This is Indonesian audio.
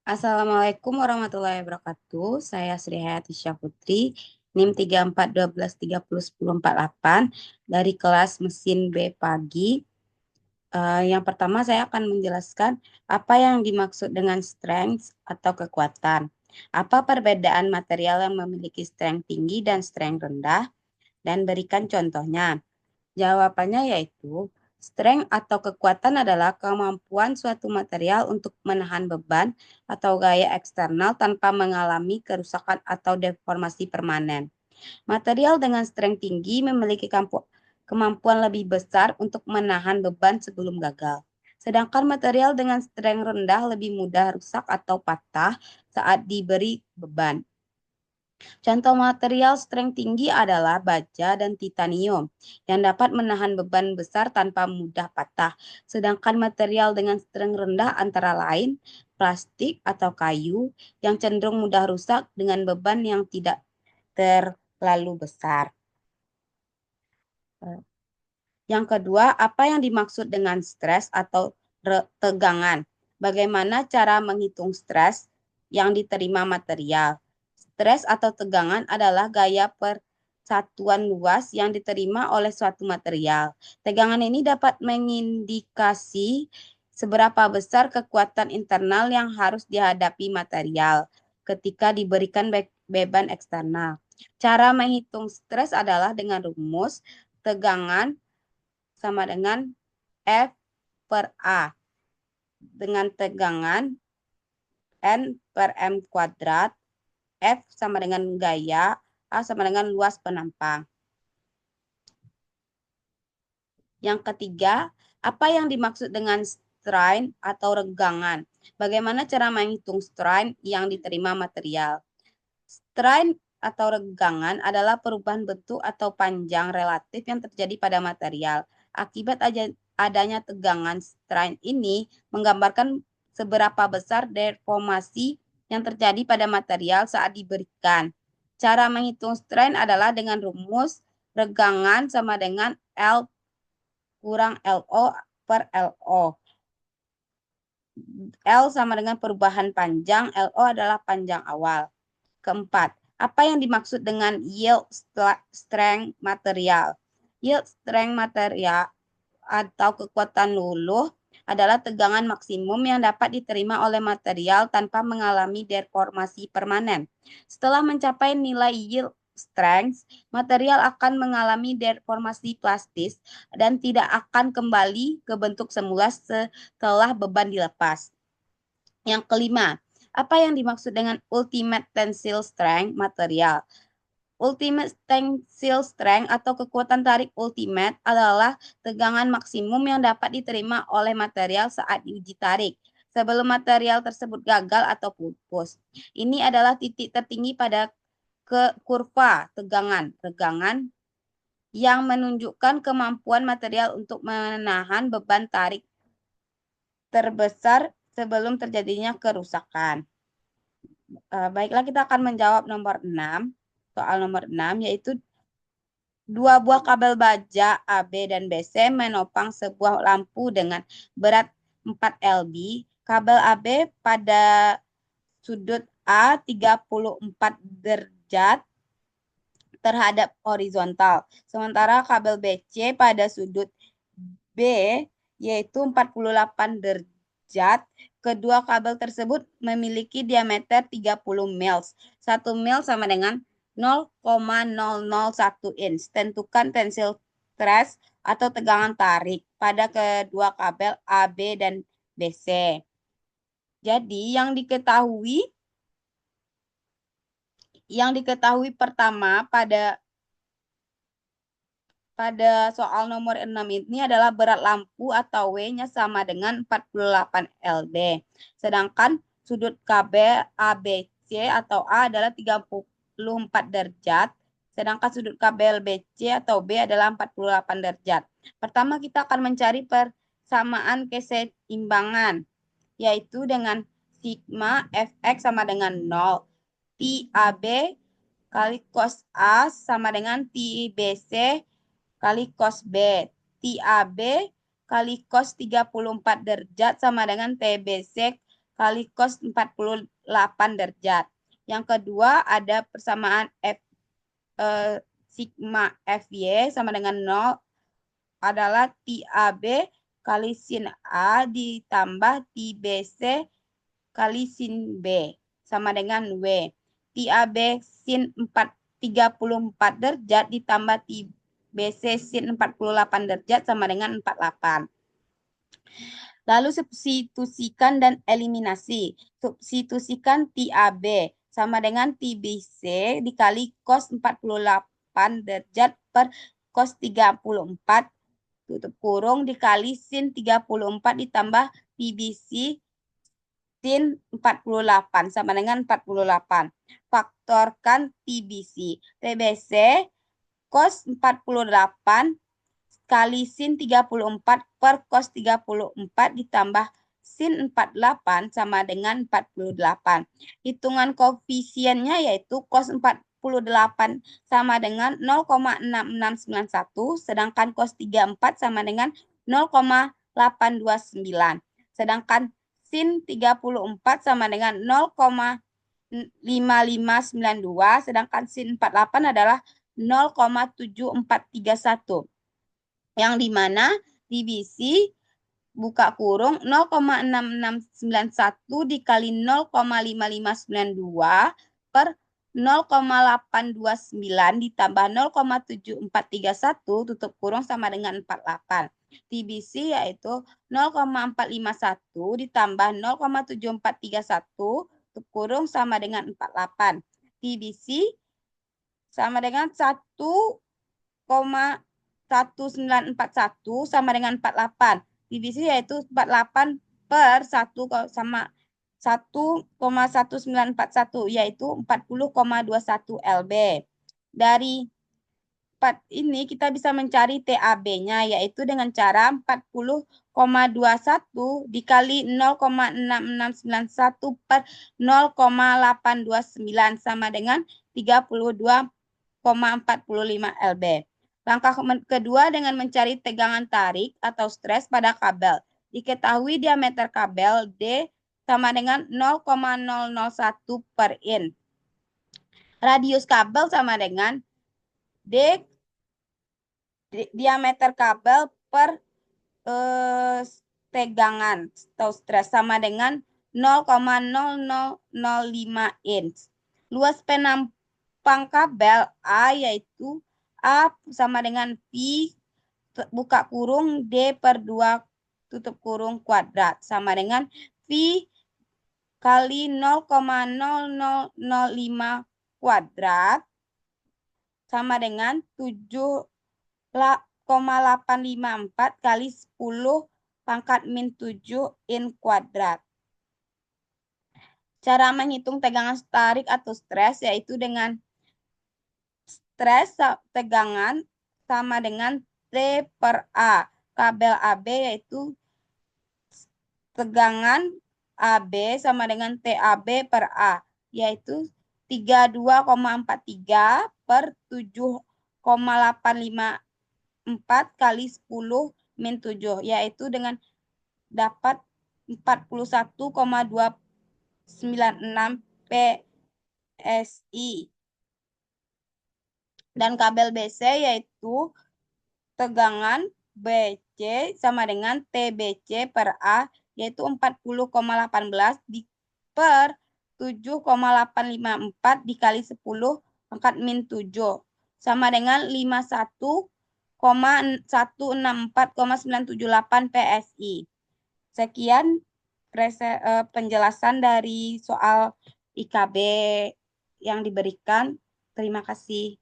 Assalamualaikum warahmatullahi wabarakatuh. Saya Sri Hayati Syafutri, NIM 3412301048 dari kelas mesin B pagi. Yang pertama saya akan menjelaskan apa yang dimaksud dengan strength atau kekuatan. Apa perbedaan material yang memiliki strength tinggi dan strength rendah, dan berikan contohnya. Jawabannya yaitu strength atau kekuatan adalah kemampuan suatu material untuk menahan beban atau gaya eksternal tanpa mengalami kerusakan atau deformasi permanen. Material dengan strength tinggi memiliki kemampuan lebih besar untuk menahan beban sebelum gagal. Sedangkan material dengan strength rendah lebih mudah rusak atau patah saat diberi beban. Contoh material strength tinggi adalah baja dan titanium yang dapat menahan beban besar tanpa mudah patah. Sedangkan material dengan strength rendah antara lain plastik atau kayu yang cenderung mudah rusak dengan beban yang tidak terlalu besar. Yang kedua, apa yang dimaksud dengan stres atau tegangan? Bagaimana cara menghitung stres yang diterima material? Stres atau tegangan adalah gaya persatuan luas yang diterima oleh suatu material. Tegangan ini dapat mengindikasi seberapa besar kekuatan internal yang harus dihadapi material ketika diberikan beban eksternal. Cara menghitung stres adalah dengan rumus tegangan sama dengan F per A. Dengan tegangan N per M kuadrat, F sama dengan gaya, A sama dengan luas penampang. Yang ketiga, apa yang dimaksud dengan strain atau regangan? Bagaimana cara menghitung strain yang diterima material? Strain atau regangan adalah perubahan bentuk atau panjang relatif yang terjadi pada material. Akibat adanya tegangan strain ini menggambarkan seberapa besar deformasi yang terjadi pada material saat diberikan. Cara menghitung strain adalah dengan rumus regangan sama dengan L kurang LO per LO. L sama dengan perubahan panjang, LO adalah panjang awal. Keempat, apa yang dimaksud dengan yield strength material? Yield strength material atau kekuatan luluh adalah tegangan maksimum yang dapat diterima oleh material tanpa mengalami deformasi permanen. Setelah mencapai nilai yield strength, material akan mengalami deformasi plastis dan tidak akan kembali ke bentuk semula setelah beban dilepas. Yang kelima, apa yang dimaksud dengan ultimate tensile strength material? Ultimate tensile strength atau kekuatan tarik ultimate adalah tegangan maksimum yang dapat diterima oleh material saat diuji tarik sebelum material tersebut gagal atau pupus. Ini adalah titik tertinggi pada kurva tegangan yang menunjukkan kemampuan material untuk menahan beban tarik terbesar sebelum terjadinya kerusakan. Baiklah, kita akan menjawab soal nomor 6, yaitu dua buah kabel baja AB dan BC menopang sebuah lampu dengan berat 4 lb. Kabel AB pada sudut A 34 derajat terhadap horizontal. Sementara kabel BC pada sudut B yaitu 48 derajat. Kedua kabel tersebut memiliki diameter 30 mil. 1 mil sama dengan 0,001 inch. Tentukan tensile stress atau tegangan tarik pada kedua kabel AB dan BC. Jadi yang diketahui pertama pada soal nomor 6 ini adalah berat lampu atau W-nya sama dengan 48 lb. Sedangkan sudut KB ABC atau A adalah 34 derajat. Sedangkan sudut kabel BC atau B adalah 48 derajat. Pertama kita akan mencari persamaan keseimbangan, yaitu dengan sigma Fx sama dengan 0. Pi AB kali cos A sama dengan Pi BC kali cos B. TAB kali cos 34 derajat sama dengan TBC kali cos 48 derajat. Yang kedua ada persamaan sigma FY sama dengan 0 adalah TAB kali sin A ditambah TBC kali sin B sama dengan W. TAB sin 34 derajat ditambah TBC sin 48 derajat sama dengan 48. Lalu substitusikan dan eliminasi. Substitusikan TAB sama dengan TBC dikali cos 48 derajat per cos 34 tutup kurung dikali sin 34 ditambah TBC sin 48 sama dengan 48. Faktorkan TBC. TBC cos 48 kali sin 34 per cos 34 ditambah sin 48 sama dengan 48. Hitungan koefisiennya yaitu cos 48 sama dengan 0,6691, sedangkan cos 34 sama dengan 0,829. Sedangkan sin 34 sama dengan 0,5592, sedangkan sin 48 adalah 0,7431. Yang dimana divisi buka kurung 0,6691 dikali 0,5592 per 0,829 ditambah 0,7431 tutup kurung sama dengan 48. TBC yaitu 0,451 ditambah 0,7431 tutup kurung sama dengan 48. TBC sama dengan 1,1941 sama dengan 48. Divisi yaitu 48 per 1 sama 1,1941 yaitu 40,21 LB. Dari 4 ini kita bisa mencari TAB-nya yaitu dengan cara 40,21 dikali 0,6691 per 0,829 sama dengan 32,45 LB. Langkah kedua dengan mencari tegangan tarik atau stres pada kabel. Diketahui diameter kabel D sama dengan 0,001 per in. Radius kabel sama dengan D diameter kabel per tegangan atau stres sama dengan 0,0005 inch. Luas penampang kabel A yaitu A sama dengan Pi buka kurung D per 2 tutup kurung kuadrat sama dengan Pi kali 0,0005 kuadrat sama dengan 7,854 kali 10 pangkat min 7 in kuadrat. Cara menghitung tegangan tarik atau stres yaitu dengan stres tegangan sama dengan T per A. Kabel AB yaitu tegangan AB sama dengan TAB per A, yaitu 32,43 per 7,854 kali 10 min 7, yaitu dengan dapat 41,296 PSI. Dan kabel BC yaitu tegangan BC sama dengan TBC per A, yaitu 40,18 per 7,854 dikali 10 pangkat min 7 sama dengan 51,164,978 PSI. Sekian penjelasan dari soal IKB yang diberikan. Terima kasih.